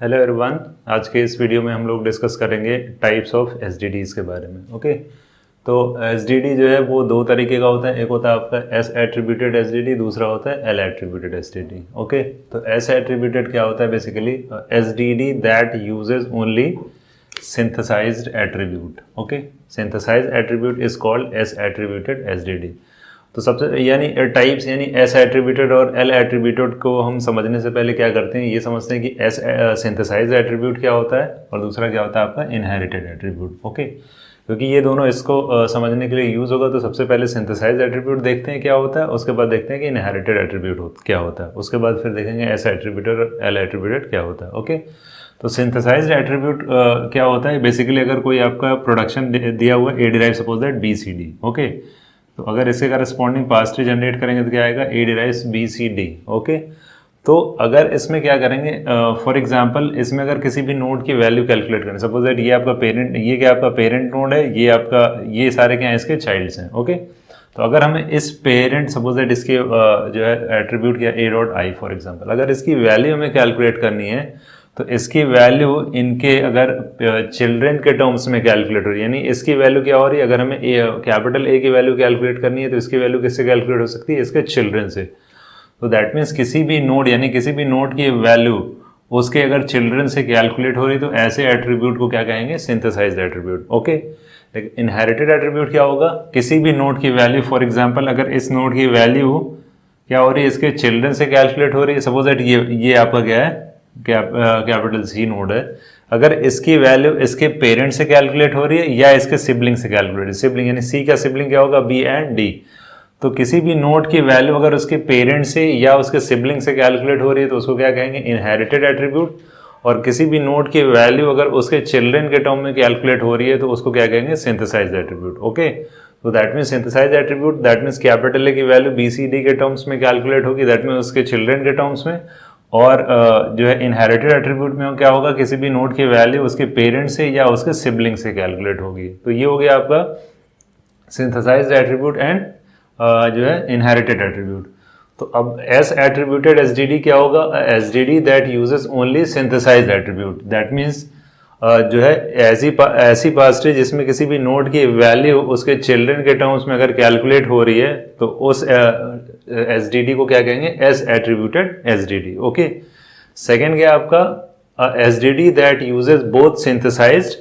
Hello everyone. आज के इस वीडियो में हम लोग डिस्कस करेंगे टाइप्स ऑफ एसडीडीज़ के बारे में। ओके, तो एसडीडी जो है वो दो तरीके का होता है। एक होता है आपका एस एट्रीब्यूटेड एसडीडी, दूसरा होता है एल एट्रीब्यूटेड एसडीडी। ओके, तो एस एट्रीब्यूटेड क्या होता है? Basically SDD that usage only synthesized attribute। Okay, synthesized attribute is called S attributed SDD। तो सबसे यानी टाइप्स यानी एस एट्रीब्यूटेड और एल एट्रीब्यूटेड को हम समझने से पहले क्या करते हैं, ये समझते हैं कि एस सिंथेसाइज्ड एट्रीब्यूट क्या होता है और दूसरा क्या होता है आपका इनहेरिटेड एट्रीब्यूट। ओके, क्योंकि ये दोनों इसको समझने के लिए यूज़ होगा, तो सबसे पहले सिंथेसाइज्ड एट्रीब्यूट देखते हैं क्या होता है, उसके बाद देखते हैं कि इनहेरिटेड एट्रीब्यूट क्या होता है, उसके बाद फिर देखेंगे एस एट्रीब्यूटेड और एल एट्रीब्यूटेड क्या होता है। ओके, तो सिंथेसाइज्ड एट्रीब्यूट क्या होता है? बेसिकली अगर कोई आपका प्रोडक्शन दिया हुआ A derive suppose that B C D. Okay, तो अगर इसके करस्पॉन्डिंग पास ट्री जनरेट करेंगे तो क्या आएगा? A derives B C D. Okay, तो अगर इसमें क्या करेंगे, फॉर एग्जांपल इसमें अगर किसी भी नोड की वैल्यू कैलकुलेट करें, सपोज दैट ये आपका पेरेंट, ये क्या आपका पेरेंट नोड है, ये आपका, ये सारे क्या है इसके चाइल्ड्स हैं। ओके, तो अगर हमें इस पेरेंट सपोज दैट इसके जो है एट्रीब्यूट किया ए डॉट आई फॉर एग्जाम्पल, अगर इसकी वैल्यू हमें कैलकुलेट करनी है तो इसकी वैल्यू इनके अगर चिल्ड्रेन के टर्म्स में कैलकुलेट हो रही है, यानी इसकी वैल्यू क्या हो रही है, अगर हमें कैपिटल ए की वैल्यू कैलकुलेट करनी है तो इसकी वैल्यू किससे कैलकुलेट हो सकती है? इसके चिल्ड्रेन से। तो दैट मीन्स किसी भी नोड यानी किसी भी नोड की वैल्यू उसके अगर चिल्ड्रेन से कैलकुलेट हो रही है तो ऐसे एट्रीब्यूट को क्या कहेंगे? Synthesized attribute. ओके, लेकिन इनहेरिटेड एट्रीब्यूट क्या होगा? किसी भी नोड की वैल्यू, फॉर एग्जाम्पल अगर इस नोड की वैल्यू क्या हो रही है, इसके चिल्ड्रेन से कैलकुलेट हो रही है, सपोज दैट ये आपका क्या है, कैपिटल सी नोड है, अगर इसकी वैल्यू इसके पेरेंट से कैलकुलेट हो रही है या इसके सिबलिंग से कैलकुलेट है, सिबलिंग यानी सी का सिबलिंग क्या होगा? B and D. तो किसी भी नोड की वैल्यू अगर उसके पेरेंट से या उसके सिबलिंग से कैलकुलेट हो रही है तो उसको क्या कहेंगे? Inherited attribute. और किसी भी नोड की वैल्यू अगर उसके चिल्ड्रेन के टर्म में कैलकुलेट हो रही है तो उसको क्या कहेंगे? Synthesized attribute. ओके, तो that means synthesized attribute, that means capital A की वैल्यू बी सी डी के टर्म्स में कैलकुलेट होगी, दैट मीन्स उसके चिल्ड्रेन के टर्म्स में। और जो है इनहेरिटेड एट्रीब्यूट में क्या होगा? किसी भी नोड की वैल्यू उसके पेरेंट से या उसके सिबलिंग से कैलकुलेट होगी। तो ये हो गया आपका सिंथेसाइज्ड एट्रीब्यूट एंड जो है इनहेरिटेड एट्रीब्यूट। तो अब एस एट्रीब्यूटेड एसडीडी क्या होगा? SDD that uses only synthesized attribute, that means जो है ऐसी पास ट्री जिसमें किसी भी नोड की वैल्यू उसके चिल्ड्रन के टर्म्स में अगर कैलकुलेट हो रही है तो उस एसडीडी को क्या कहेंगे? S attributed SDD. Okay, second क्या आपका? SDD that uses both synthesized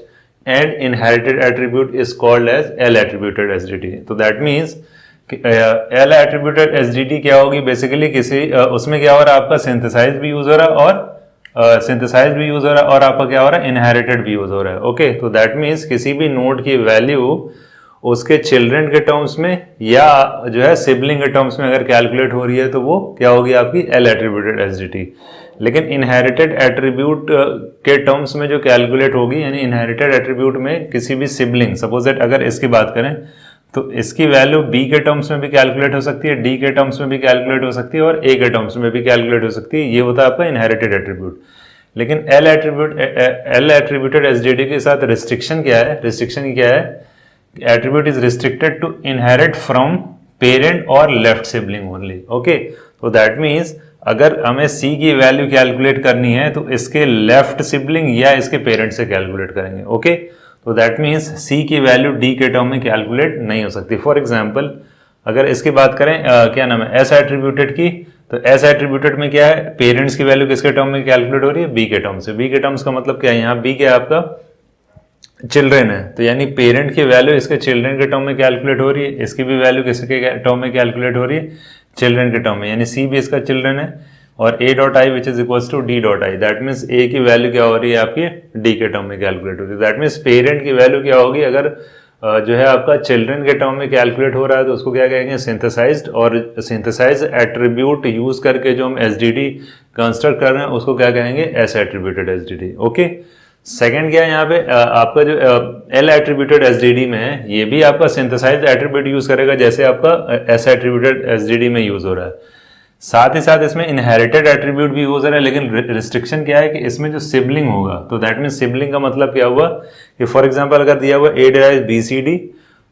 and inherited attribute is called as L attributed SDD. तो that means L attributed SDD क्या होगी? बेसिकली किसी उसमें क्या हो रहा है आपका? सिंथेसाइज भी यूज हो रहा है और सिंथेसाइज भी यूज हो रहा है और आपका क्या हो रहा है? इनहेरिटेड भी यूज हो रहा है। ओके, तो दैट मीन्स किसी भी नोड की वैल्यू उसके चिल्ड्रन के टर्म्स में या जो है सिबलिंग के टर्म्स में अगर कैलकुलेट हो रही है तो वो क्या होगी? आपकी एल एट्रीब्यूटेड एसडीडी। लेकिन इनहेरिटेड एट्रीब्यूट के टर्म्स में जो कैलकुलेट होगी, यानी इनहेरिटेड एट्रीब्यूट में किसी भी सिबलिंग, सपोज दैट अगर इसकी बात करें तो इसकी वैल्यू बी के टर्म्स में भी कैलकुलेट हो सकती है, डी के टर्म्स में भी कैलकुलेट हो सकती है और ए के टर्म्स में भी कैलकुलेट हो सकती है। ये होता है आपका इनहेरिटेड एट्रीब्यूट। लेकिन एल एट्रीब्यूटेड एसडीडी के साथ रिस्ट्रिक्शन क्या है? रिस्ट्रिक्शन क्या है? Attribute is restricted to inherit from parent और लेफ्ट सिबलिंग ओनली। ओके, तो दैट मीन्स अगर हमें सी की वैल्यू कैलकुलेट करनी है तो इसके लेफ्ट सिबलिंग या इसके पेरेंट से कैलकुलेट करेंगे। ओके, तो दैट मीन्स सी की वैल्यू डी के टर्म में कैलकुलेट नहीं हो सकती। फॉर एग्जाम्पल अगर इसकी बात करें क्या नाम है, एस एट्रीब्यूटेड की, तो एस एट्रीब्यूटेड में क्या है? पेरेंट्स की वैल्यू किसके टर्म में कैलकुलेट हो रही है? बी के टर्म से। बी के टर्म्स का मतलब क्या है? यहाँ बी क्या है आपका? चिल्ड्रेन है, तो यानी पेरेंट की वैल्यू इसके चिल्ड्रेन के टर्म में कैलकुलेट हो रही है, इसकी भी वैल्यू किसके टर्म में कैलकुलेट हो रही है? चिल्ड्रेन के टर्म में, यानी सी भी इसका चिल्ड्रेन है। और A dot I which is equals to D dot I, that means A की वैल्यू क्या हो रही है? आपकी डी के टर्म में कैलकुलेट हो रही है। दैट मीन्स पेरेंट की वैल्यू क्या होगी? अगर जो है आपका चिल्ड्रन के टर्म में कैलकुलेट हो रहा है तो उसको क्या कहेंगे? सिंथेसाइज्ड। और सिंथेसाइज एट्रीब्यूट यूज करके जो हम एसडीडी कंस्ट्रक्ट कर रहे हैं उसको क्या कहेंगे? S attributed SDD. Okay, second क्या है यहाँ पे? आपका जो एल एट्रीब्यूटेड एसडीडी में है ये भी आपका सिंथेसाइज्ड एट्रीब्यूट यूज करेगा जैसे आपका एस एट्रीब्यूटेड एसडीडी में यूज हो रहा है। साथ ही साथ इसमें इनहेरिटेड एट्रीब्यूट भी यूज हो रहा है, लेकिन रिस्ट्रिक्शन क्या है कि इसमें जो सिबलिंग होगा, तो दैट मीन सिबलिंग का मतलब क्या हुआ कि फॉर एग्जांपल अगर दिया हुआ A derives B C D,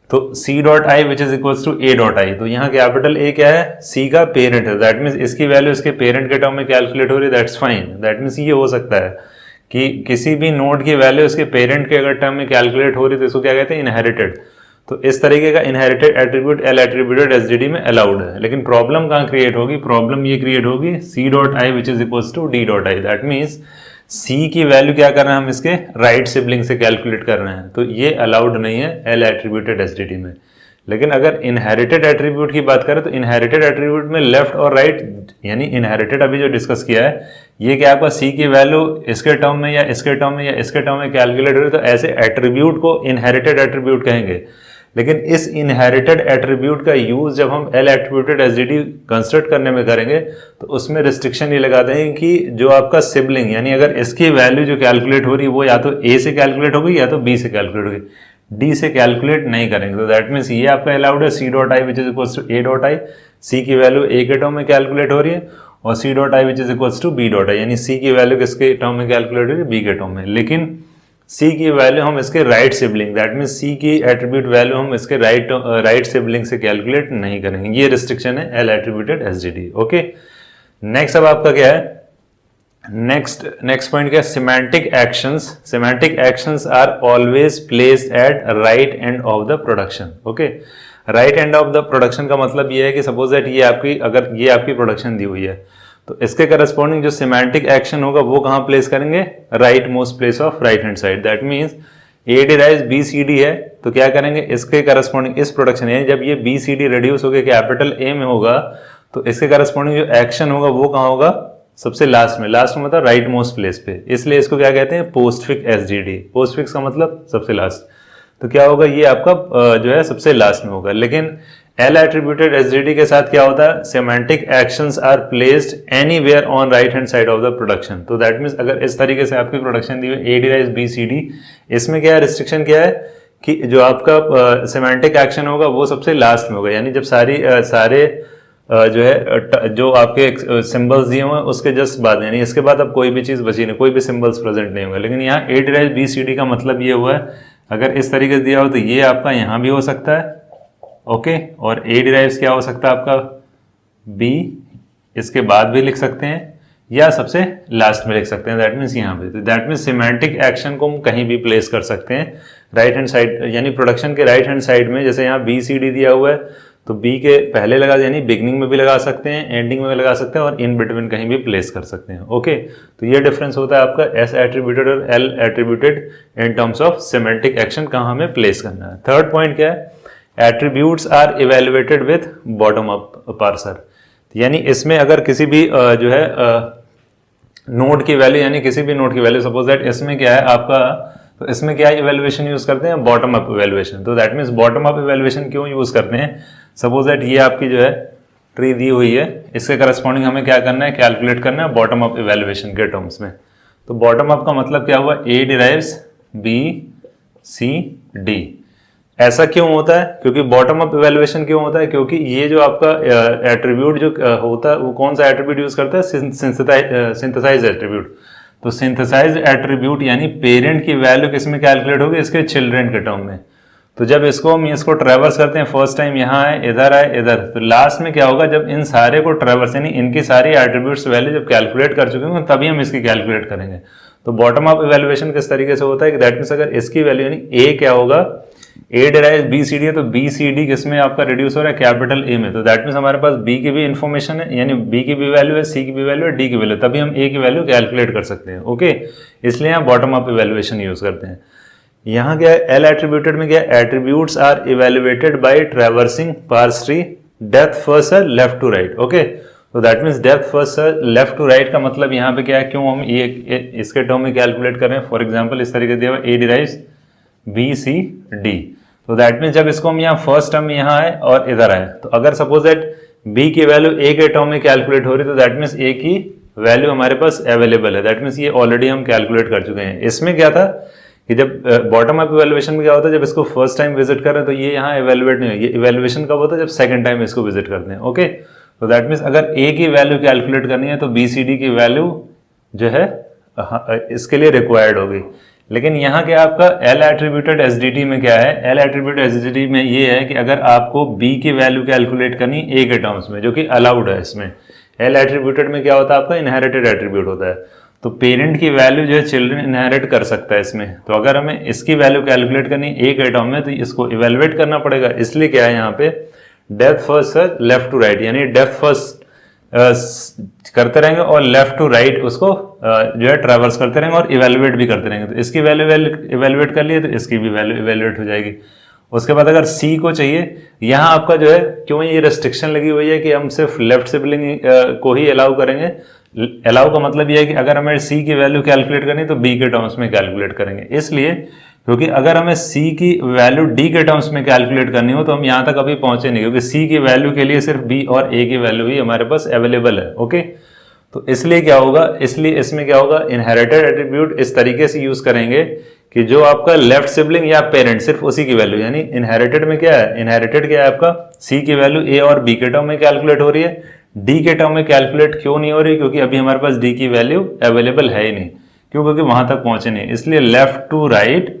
तो C dot I which is equals to A dot I, तो यहाँ कैपिटल ए क्या है? सी का पेरेंट है, दैट मीन्स इसकी वैल्यू इसके पेरेंट के टर्म में कैलकुलेट हो रही है, दैट्स फाइन। दैट मीन्स ये हो सकता है कि किसी भी नोड की वैल्यू उसके पेरेंट के अगर टर्म में कैलकुलेट हो रही तो इसको क्या कहते हैं, इनहेरिटेड। तो इस तरीके का inherited attribute L attributed SDD में अलाउड है। लेकिन प्रॉब्लम कहाँ क्रिएट होगी, प्रॉब्लम ये क्रिएट होगी C dot I which is equals to D dot I. That means C की वैल्यू क्या कर रहे हैं हम, इसके राइट सिबलिंग से कैलकुलेट कर रहे हैं, तो ये अलाउड नहीं है एल एट्रीब्यूटेड एसडीडी में। लेकिन अगर इनहेरिटेड एट्रीब्यूट की बात करें तो इनहेरिटेड एट्रीब्यूट में लेफ्ट और राइट, यानी इनहेरिटेड अभी जो डिस्कस किया है ये क्या आपका सी की वैल्यू इसके टर्म में या इसके टर्म में या इसके टर्म में कैलकुलेट हो रही, तो ऐसे एट्रीब्यूट को इनहेरिटेड एट्रीब्यूट कहेंगे। लेकिन इस इनहेरिटेड एट्रीब्यूट का यूज जब हम एल एट्रीब्यूटेड एसडीडी कंस्ट्रक्ट करने में करेंगे तो उसमें रिस्ट्रिक्शन ये लगाते हैं कि जो आपका सिबलिंग, यानी अगर इसकी वैल्यू जो कैलकुलेट हो रही है वो या तो ए से कैलकुलेट होगी या तो बी से कैलकुलेट होगी, डी से कैलकुलेट नहीं करेंगे। तो दैट मीन्स ये आपका अलाउड है C dot I which is equals to A dot I. C की वैल्यू ए के टर्म में कैलकुलेट हो रही है और C dot I which is equals to B dot I, यानी सी की वैल्यू किसके टर्म में कैलकुलेट हो रही है, बी के टर्म में। लेकिन सी की वैल्यू हम इसके right sibling, that means C की एट्रीब्यूट वैल्यू हम इसके राइट सिबलिंग से कैलकुलेट नहीं करेंगे। ये रिस्ट्रिक्शन है L attributed SDD. Okay, next अब आपका क्या है, नेक्स्ट पॉइंट क्या है, semantic actions. Semantic actions are always placed at right end of the production. Okay, right end of the production का मतलब ये है कि सपोज दैट ये आपकी, अगर ये आपकी प्रोडक्शन दी हुई है तो इसके करस्पॉन्डिंग जो सिमेंटिक एक्शन होगा वो कहाँ प्लेस करेंगे, right most place of right hand side. That means A derives B C D है तो क्या करेंगे, इसके करस्पॉन्डिंग इस प्रोडक्शन, यानी जब ये बी सी डी रिड्यूस होकर कैपिटल ए में होगा तो इसके करस्पॉन्डिंग जो एक्शन होगा वो कहाँ होगा, सबसे लास्ट में। लास्ट में मतलब राइट मोस्ट प्लेस पे, इसलिए इसको क्या कहते हैं, पोस्टफिक्स एसडीडी। पोस्टफिक्स का मतलब सबसे लास्ट, तो क्या होगा ये आपका जो है सबसे लास्ट में होगा। लेकिन एल एट्रीब्यूटेड एसडीडी के साथ क्या होता है, semantic actions are placed anywhere on right hand side of the production. तो दैट मीन्स अगर इस तरीके से आपकी प्रोडक्शन दी हुई A derives B C D, इसमें क्या रिस्ट्रिक्शन क्या है कि जो आपका सिमेंटिक एक्शन होगा वो सबसे लास्ट में होगा, यानी जब सारे जो है जो आपके सिंबल्स दिए हुए हैं उसके जस्ट बाद, यानी इसके बाद अब कोई भी चीज़ बची नहीं, कोई भी सिंबल्स प्रेजेंट नहीं होंगे। लेकिन यहाँ ए डिराइव्स बी सी डी का मतलब ये हुआ है, अगर इस तरीके से दिया हो तो ये आपका यहाँ भी हो सकता है। ओके, और ए डिराइव्स क्या हो सकता है आपका, बी इसके बाद भी लिख सकते हैं या सबसे लास्ट में लिख सकते हैं। दैट मीन्स यहाँ पे, तो दैट मीन्स सिमेंटिक एक्शन को हम कहीं भी प्लेस कर सकते हैं राइट हैंड साइड, यानी प्रोडक्शन के राइट हैंड साइड में। जैसे यहाँ बी सी डी दिया हुआ है तो बी के पहले लगा, यानी बिगनिंग में भी लगा सकते हैं, एंडिंग में भी लगा सकते हैं और इन बिटवीन कहीं भी प्लेस कर सकते हैं। ओके, तो ये डिफरेंस होता है आपका एस एट्रीब्यूटेड और L attributed in terms of semantic action कहाँ हमें प्लेस करना है। थर्ड पॉइंट क्या है, attributes are evaluated with bottom up parser. यानी इसमें अगर किसी भी जो है नोड की वैल्यू, यानी किसी भी नोड की वैल्यू, सपोज दैट इसमें क्या है आपका, तो इसमें क्या इवेल्युएशन यूज करते हैं, बॉटम अप इवेल्युएशन। तो that means bottom up evaluation क्यों यूज करते हैं, सपोज दैट ये आपकी जो है ट्री दी हुई है, इसके करस्पॉन्डिंग हमें क्या करना है, कैलकुलेट करना है बॉटम अप इवेल्युएशन के टर्म्स में। तो बॉटम अप का मतलब क्या हुआ, A derives B C D. ऐसा क्यों होता है, क्योंकि बॉटम अप इवेल्युएशन क्यों होता है, क्योंकि ये जो आपका एट्रीब्यूट जो होता है वो कौन सा एट्रीब्यूट यूज करता है, सिंथेसाइज एट्रीब्यूट। तो सिंथेसाइज एट्रीब्यूट यानी पेरेंट की वैल्यू किस में कैलकुलेट होगी, इसके चिल्ड्रन के टर्म में। तो जब हम इसको ट्रेवर्स करते हैं, फर्स्ट टाइम यहाँ आए इधर, तो लास्ट में क्या होगा, जब इन सारे को ट्रेवर्स यानी इनकी सारी एट्रीब्यूट्स वैल्यू जब कैलकुलेट कर चुके होंगे तभी हम इसकी कैलकुलेट करेंगे। तो बॉटम अप इवेल्युएशन किस तरीके से होता है कि दैट मीन्स अगर इसकी वैल्यू यानी ए क्या होगा, ए डिराइव्स बी सी डी है, तो बी सी डी किसमें आपका रिड्यूस हो रहा है, कैपिटल ए में। तो दैट मीन्स हमारे पास बी की भी इन्फॉर्मेशन है, यानी बी की भी वैल्यू है, सी की भी वैल्यू है, डी की वैल्यू, तभी हम ए की वैल्यू कैलकुलेट कर सकते हैं। ओके, इसलिए यहाँ बॉटम अप इवेल्युएशन यूज करते हैं। यहाँ क्या है, एल एट्रीब्यूटेड में क्या है, attributes are evaluated by traversing parse tree depth first sir left to right. Okay, तो that means depth first sir left to right का मतलब यहाँ पे क्या है, क्यों हम ये इसके टर्म में कैलकुलेट कर रहे हैं। फॉर एग्जाम्पल इस तरीके दिया हुआ A derives B C D, तो दैट मीन्स जब इसको हम यहाँ फर्स्ट टर्म में यहाँ आए और इधर आए, तो अगर सपोज दैट बी की वैल्यू ए के टर्म में कैलकुलेट हो रही है तो दैट मीन्स ए की वैल्यू हमारे पास अवेलेबल है, दैट मीन्स ये ऑलरेडी हम कैलकुलेट कर चुके हैं। इसमें क्या था कि जब बॉटम अप इवेल्युएशन में क्या होता है, जब इसको फर्स्ट टाइम विजिट कर रहे हैं तो ये यहाँ इवेल्युएट नहीं है, ये इवेल्युएशन कब होता है, जब सेकंड टाइम इसको विजिट करते हैं। ओके, तो दैट मीन्स अगर ए की वैल्यू कैलकुलेट करनी है तो बी सी डी की वैल्यू जो है इसके लिए रिक्वायर्ड होगी। लेकिन यहाँ क्या आपका एल एट्रीब्यूटेड एसडीटी में क्या है, एल एट्रीब्यूटेड एसडीटी में ये है कि अगर आपको बी की वैल्यू कैलकुलेट करनी ए के टर्म्स में, जो कि अलाउड है इसमें। एल एट्रीब्यूटेड में क्या होता है आपका, इनहेरिटेड एट्रीब्यूट होता है। तो पेरेंट की वैल्यू जो है चिल्ड्रन इनहेरिट कर सकता है इसमें। तो अगर हमें इसकी वैल्यू कैलकुलेट करनी है एक एटॉम में, तो इसको इवेलुएट करना पड़ेगा। इसलिए क्या है यहाँ पे depth first left to right, यानी डेप्थ फर्स्ट करते रहेंगे और लेफ्ट टू राइट उसको जो है ट्रैवर्स करते रहेंगे और इवेलुएट भी करते रहेंगे। तो इसकी वैल्यू इवेलुएट कर लिए तो इसकी भी वैल्यू इवेलुएट हो जाएगी। उसके बाद अगर सी को चाहिए, यहाँ आपका जो है क्यों ये रेस्ट्रिक्शन लगी हुई है कि हम सिर्फ लेफ्ट सिबलिंग को ही अलाउ करेंगे। अलाउ का मतलब ये है कि अगर हमें सी की वैल्यू कैलकुलेट करनी है तो बी के टर्म्स में कैलकुलेट करेंगे, इसलिए क्योंकि अगर हमें सी की वैल्यू डी के टर्म्स में कैलकुलेट करनी हो तो हम यहाँ तक अभी पहुंचे नहीं, क्योंकि सी की वैल्यू के लिए सिर्फ बी और ए की वैल्यू ही हमारे पास अवेलेबल है। ओके, तो इसलिए क्या होगा, इसलिए इसमें क्या होगा, इनहेरिटेड एट्रीब्यूट इस तरीके से यूज करेंगे कि जो आपका लेफ्ट सिबलिंग या पेरेंट सिर्फ उसी की वैल्यू, यानी इनहेरिटेड में क्या है, इनहेरिटेड क्या है आपका सी की वैल्यू ए और बी के टर्म में कैलकुलेट हो रही है, डी के टर्म में कैलकुलेट क्यों नहीं हो रही, क्योंकि अभी हमारे पास डी की वैल्यू अवेलेबल है ही नहीं। क्यों? क्योंकि वहां तक पहुंचे नहीं। इसलिए लेफ्ट टू राइट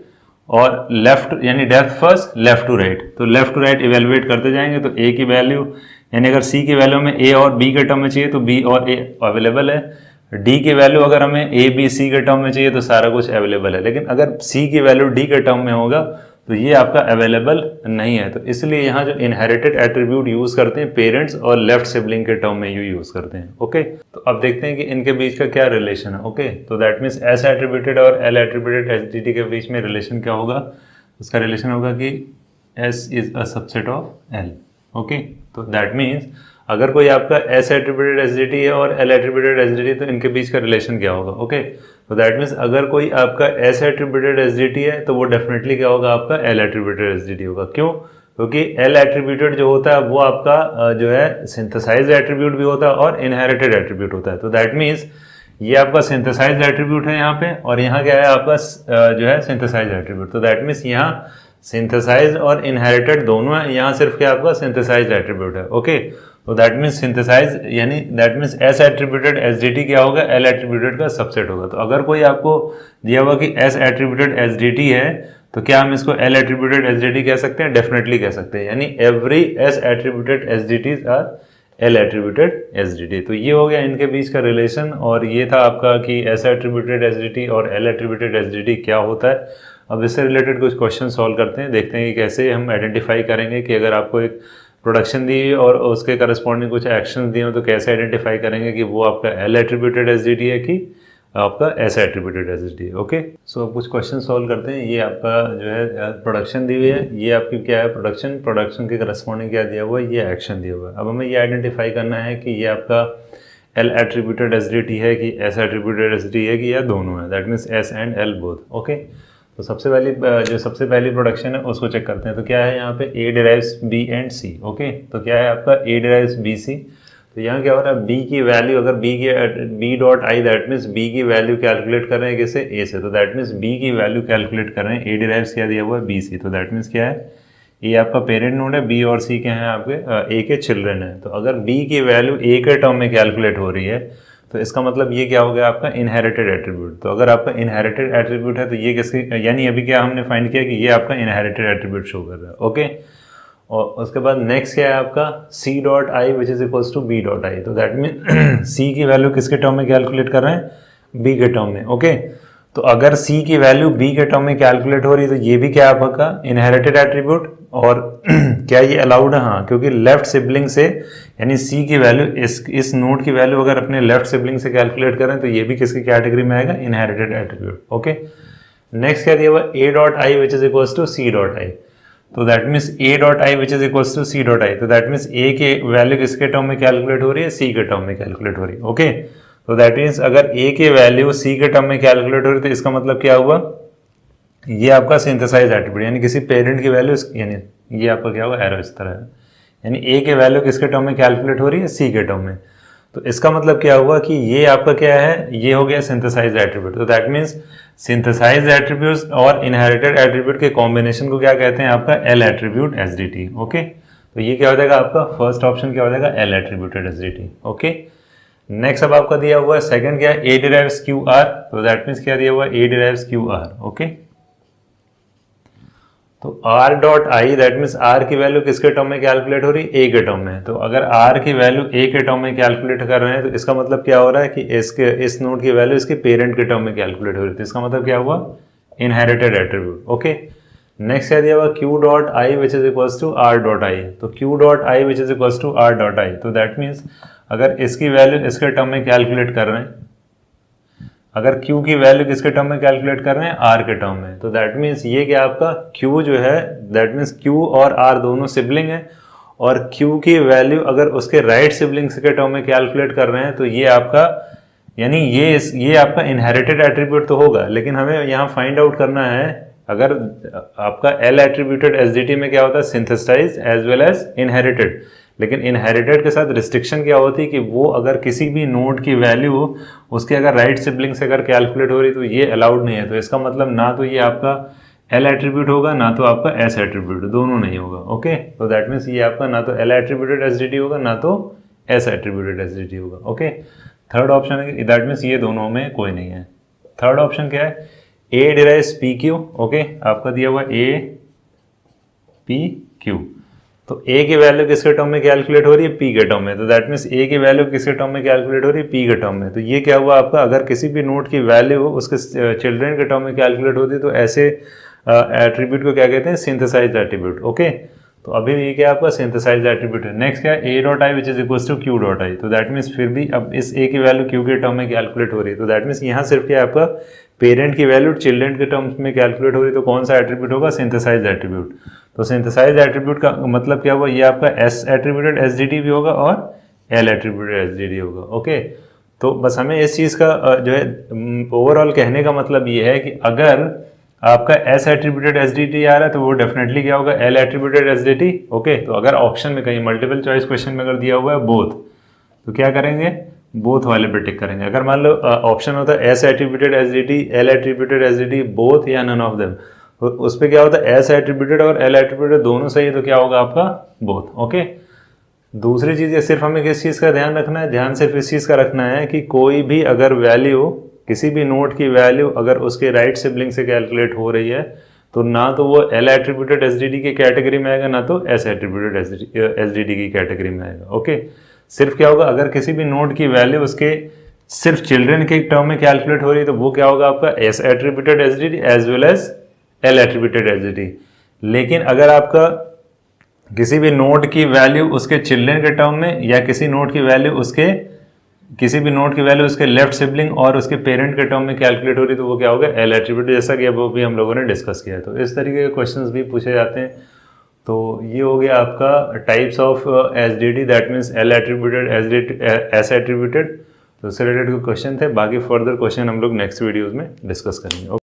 और लेफ्ट यानी depth first left to right, तो लेफ्ट टू राइट इवेलुएट करते जाएंगे। तो ए की वैल्यू यानी अगर सी की वैल्यू में ए और बी के टर्म में चाहिए तो बी और ए अवेलेबल है। डी की वैल्यू अगर हमें ए बी सी के टर्म में चाहिए तो सारा कुछ अवेलेबल है। लेकिन अगर सी की वैल्यू डी के टर्म में होगा तो ये आपका अवेलेबल नहीं है। तो इसलिए यहाँ जो इनहेरिटेड एट्रीब्यूट यूज करते हैं पेरेंट्स और लेफ्ट सिबलिंग के टर्म में यूज करते हैं। ओके, तो अब देखते हैं कि इनके बीच का क्या रिलेशन है। ओके, तो दैट मीन्स एस एट्रीब्यूटेड और एल एट्रीब्यूटेड एसडीटी के बीच में रिलेशन क्या होगा, उसका रिलेशन होगा कि S is a subset of L. Okay, तो दैट मीन्स अगर कोई आपका एस एट्रीब्यूटेड एसडीटी है और एल एट्रीब्यूटेड एसडीटी, तो इनके बीच का रिलेशन क्या होगा। ओके, तो दैट मीन्स अगर कोई आपका एस एट्रीब्यूटेड एसडीटी है तो वो डेफिनेटली क्या होगा, आपका एल एट्रीब्यूटेड एसडीटी होगा। क्यों? क्योंकि एल एट्रीब्यूटेड जो होता है वो आपका जो है सिंथेसाइज्ड एट्रीब्यूट भी होता है और इनहेरिटेड एट्रीब्यूट होता है। तो दैट मीन्स ये आपका सिंथेसाइज्ड एट्रीब्यूट है यहाँ पे, और यहाँ क्या है आपका जो है सिंथेसाइज्ड एट्रीब्यूट। तो दैट मीन्स यहाँ सिंथेसाइज्ड और इनहेरिटेड दोनों है, यहाँ सिर्फ क्या आपका सिंथेसाइज्ड एट्रीब्यूट है। ओके, तो दैट मीन्स सिंथेसाइज यानी that means S attributed SDT क्या होगा, एल एट्रीब्यूटेड का सबसेट होगा। तो अगर कोई आपको दिया हुआ कि एस एट्रीब्यूटेड एसडीटी है तो क्या हम इसको एल एट्रीब्यूटेड एसडीटी कह सकते हैं? डेफिनेटली कह सकते हैं, यानी every S attributed SDTs are L attributed SDT. तो ये हो गया इनके बीच का रिलेशन, और ये था आपका कि एस एट्रीब्यूटेड एसडीटी और एल एट्रीब्यूटेड एसडीटी क्या होता है। अब इससे रिलेटेड कुछ क्वेश्चन सॉल्व करते हैं, देखते हैं कि कैसे हम आइडेंटिफाई करेंगे कि अगर आपको एक प्रोडक्शन दी और उसके करस्पॉन्डिंग कुछ एक्शंस दिए हो तो कैसे आइडेंटिफाई करेंगे कि वो आपका एल एट्रीब्यूटेड एसडीटी है कि आपका एस एट्रीब्यूटेड एसडीटी है। ओके, सो अब कुछ क्वेश्चन सॉल्व करते हैं। ये आपका जो है प्रोडक्शन दी हुई है, ये आपकी क्या है प्रोडक्शन के करस्पॉन्डिंग क्या दिया हुआ है, ये एक्शन दिया हुआ है। अब हमें ये आइडेंटिफाई करना है कि ये आपका एल एट्रीब्यूटेड एसडीटी है कि एस एट्रीब्यूटेड एसडीटी है कि या दोनों है, that means S and L both. Okay, तो सबसे पहली प्रोडक्शन है उसको चेक करते हैं। तो क्या है यहाँ पे A derives B and C. Okay, तो क्या है आपका ए डिराइव्स बी सी, तो यहाँ क्या हो रहा है बी की वैल्यू, अगर B dot I that means B की वैल्यू कैलकुलेट कर रहे हैं किसे, ए से, तो दैट मीन्स बी की वैल्यू कैलकुलेट कर रहे हैं। ए डिराइव्स क्या दिया हुआ है, बी सी, तो दैट मीन्स क्या है, ए आपका पेरेंट नोड है, बी और सी क्या है आपके ए के चिल्ड्रन है। तो अगर बी की वैल्यू ए के टर्म में कैलकुलेट हो रही है तो इसका मतलब ये क्या हो गया आपका इनहेरिटेड एट्रीब्यूट। तो अगर आपका इनहेरिटेड एट्रीब्यूट है तो ये किसकी, यानी अभी क्या हमने फाइंड किया कि ये आपका इनहेरिटेड एट्रीब्यूट शो कर रहा है। ओके, और उसके बाद नेक्स्ट क्या है आपका C dot I which is equals to B dot I. तो दैट मीन सी की वैल्यू किसके टर्म में कैलकुलेट कर रहे हैं, बी के टर्म में। ओके, तो अगर सी की वैल्यू बी के टर्म में कैलकुलेट हो रही है तो ये भी क्या आपका इनहेरिटेड एट्रीब्यूट, और क्या ये अलाउड है? हाँ, क्योंकि लेफ्ट सिबलिंग से यानी सी की वैल्यू इस नोड की वैल्यू अगर अपने लेफ्ट सिबलिंग से कैलकुलेट करें तो ये भी किसकी कैटेगरी में आएगा, इनहेरिटेड एट्रीब्यूट। ओके, नेक्स्ट क्या दिया हुआ A dot I which is equals to C dot I. तो that means A dot I which is equals to C dot I, तो दैट मीन्स ए के वैल्यू किसके टर्म में कैलकुलेट हो रही है, सी के टर्म में कैलकुलेट हो रही है। ओके, तो दैट मीन्स अगर ए के वैल्यू सी के टर्म में कैलकुलेट हो रही है तो इसका मतलब क्या हुआ, ये आपका सिंथेसाइज एट्रीब्यूट, यानी किसी पेरेंट की वैल्यू, यानी ये आपका क्या होगा, एरो इस तरह है, यानी ए के वैल्यू किसके टर्म में कैलकुलेट हो रही है, सी के टर्म में। तो इसका मतलब क्या हुआ कि ये आपका क्या है, ये हो गया सिंथेसाइज एट्रीब्यूट। तो दैट मीन्स सिंथेसाइज एट्रीब्यूट्स और इनहेरिटेड एट्रीब्यूट के कॉम्बिनेशन को क्या कहते हैं, आपका एल एट्रीब्यूट एसडीटी। ओके, तो ये क्या हो जाएगा आपका फर्स्ट ऑप्शन क्या हो जाएगा, L attributed SDT. Okay, next अब आपका दिया हुआ है सेकंड क्या है, ए डिराइव्स क्यू आर। तो दैट मीन्स क्या दिया हुआ है, ए डिराइव्स क्यू आर। ओके, तो r dot I that means r की वैल्यू किसके टर्म में कैलकुलेट हो रही है, a के टर्म में। तो अगर r की वैल्यू a के टर्म में कैलकुलेट कर रहे हैं तो इसका मतलब क्या हो रहा है कि इस नोड की वैल्यू इसके पेरेंट के टर्म में कैलकुलेट हो रही है। तो इसका मतलब क्या हुआ, इनहेरिटेड एट्रीब्यूट। ओके, नेक्स्ट क्या दिया हुआ, q dot I which is equals to r dot I. तो q dot I which is equals to r dot I, तो दैट मीन्स अगर इसकी वैल्यू इसके टर्म में कैलकुलेट कर रहे हैं, अगर q की वैल्यू किसके टर्म में कैलकुलेट कर रहे हैं, r के टर्म में, तो दैट मीन्स ये क्या आपका q जो है, दैट मीन्स q और r दोनों सिबलिंग है, और q की वैल्यू अगर उसके राइट सिबलिंग्स के टर्म में कैलकुलेट कर रहे हैं तो ये आपका, यानी ये आपका इनहेरिटेड एट्रीब्यूट तो होगा, लेकिन हमें यहाँ फाइंड आउट करना है अगर आपका L एट्रीब्यूटेड एसडीटी में क्या होता है, synthesize as well as inherited. लेकिन इनहेरिटेड के साथ रिस्ट्रिक्शन क्या होती है कि वो अगर किसी भी नोड की वैल्यू उसके अगर राइट सिबलिंग से अगर कैलकुलेट हो रही तो ये अलाउड नहीं है। तो इसका मतलब ना तो ये आपका L एट्रीब्यूट होगा ना तो आपका S एट्रीब्यूट, दोनों नहीं होगा। ओके, तो दैट मीन्स ये आपका ना तो L एट्रीब्यूटेड एसडीटी होगा ना तो S एट्रीब्यूटेड एसडीटी होगा। ओके, थर्ड ऑप्शन है दैट मीन्स ये दोनों में कोई नहीं है। थर्ड ऑप्शन क्या है, A डिराइव्स PQ। ओके, आपका दिया हुआ A PQ, तो A की वैल्यू किसके टर्म में कैलकुलेट हो रही है, P के टर्म में। तो दैट मीन्स A की वैल्यू किसके टर्म में कैलकुलेट हो रही है, P के टर्म में। तो ये क्या हुआ आपका, अगर किसी भी नोड की वैल्यू उसके चिल्ड्रन के टर्म में कैलकुलेट होती है तो ऐसे एट्रीब्यूट को क्या कहते हैं, सिंथेसाइज्ड एट्रीब्यूट। ओके, तो अभी ये क्या आपका सिंथेसाइज्ड एट्रीब्यूट है। नेक्स्ट क्या है, A dot I which is equals to Q dot I. तो दैट मीन्स फिर भी अब इस A की वैल्यू Q के टर्म में कैलकुलेट हो रही है। तो दैट मीन्स यहाँ सिर्फ क्या आपका पेरेंट की वैल्यू चिल्ड्रन के टर्म्स में कैलकुलेट हो रही है, तो कौन सा एट्रीब्यूट होगा, सिंथेसाइज्ड एट्रीब्यूट। तो सिंथेसाइज्ड एट्रीब्यूट का मतलब क्या हुआ, ये आपका S एट्रीब्यूटेड एसडीटी भी होगा और L एट्रीब्यूटेड एसडीटी होगा। ओके, तो बस हमें इस चीज़ का जो है ओवरऑल कहने का मतलब ये है कि अगर आपका S एट्रीब्यूटेड एसडीटी आ रहा है तो वो डेफिनेटली क्या होगा, L एट्रीब्यूटेड एसडीटी। ओके, तो अगर ऑप्शन में कहीं मल्टीपल चॉइस क्वेश्चन में अगर दिया हुआ है बोथ, तो क्या करेंगे, बोथ वाले पे टिक करेंगे। अगर मान लो ऑप्शन होता है S attributed SDT, L attributed SDT, both या नन ऑफ देम, तो उस पर क्या होता है, S एट्रीब्यूटेड और L एट्रीब्यूटेड दोनों सही है तो क्या होगा आपका, बोथ। ओके, दूसरी चीज़ ये सिर्फ हमें किस चीज़ का ध्यान रखना है, ध्यान सिर्फ इस चीज़ का रखना है कि कोई भी अगर वैल्यू, किसी भी नोड की वैल्यू अगर उसके राइट सिबलिंग से कैलकुलेट हो रही है तो ना तो वो L एट्रीब्यूटेड एसडीटी की कैटेगरी में आएगा ना तो S एट्रीब्यूटेड एसडीटी की कैटेगरी में आएगा। ओके, सिर्फ क्या होगा, अगर किसी भी नोड की वैल्यू उसके सिर्फ चिल्ड्रन के टर्म में कैलकुलेट हो रही है तो वो क्या होगा आपका S attributed SDT as well as L attributed SDT. लेकिन अगर आपका किसी भी नोड की वैल्यू उसके चिल्ड्रन के टर्म में या किसी नोड की वैल्यू उसके लेफ्ट सिबलिंग और उसके पेरेंट के टर्म में कैलकुलेट हो रही है तो वो क्या होगा, L एट्रीब्यूट, जैसा कि अब भी हम लोगों ने डिस्कस किया है। तो इस तरीके के क्वेश्चंस भी पूछे जाते हैं। तो ये हो गया आपका types of SDT, that means L attributed, S attributed. तो उससे रिलेटेड क्वेश्चन थे, बाकी फर्दर क्वेश्चन हम लोग नेक्स्ट वीडियोज़ में डिस्कस करेंगे।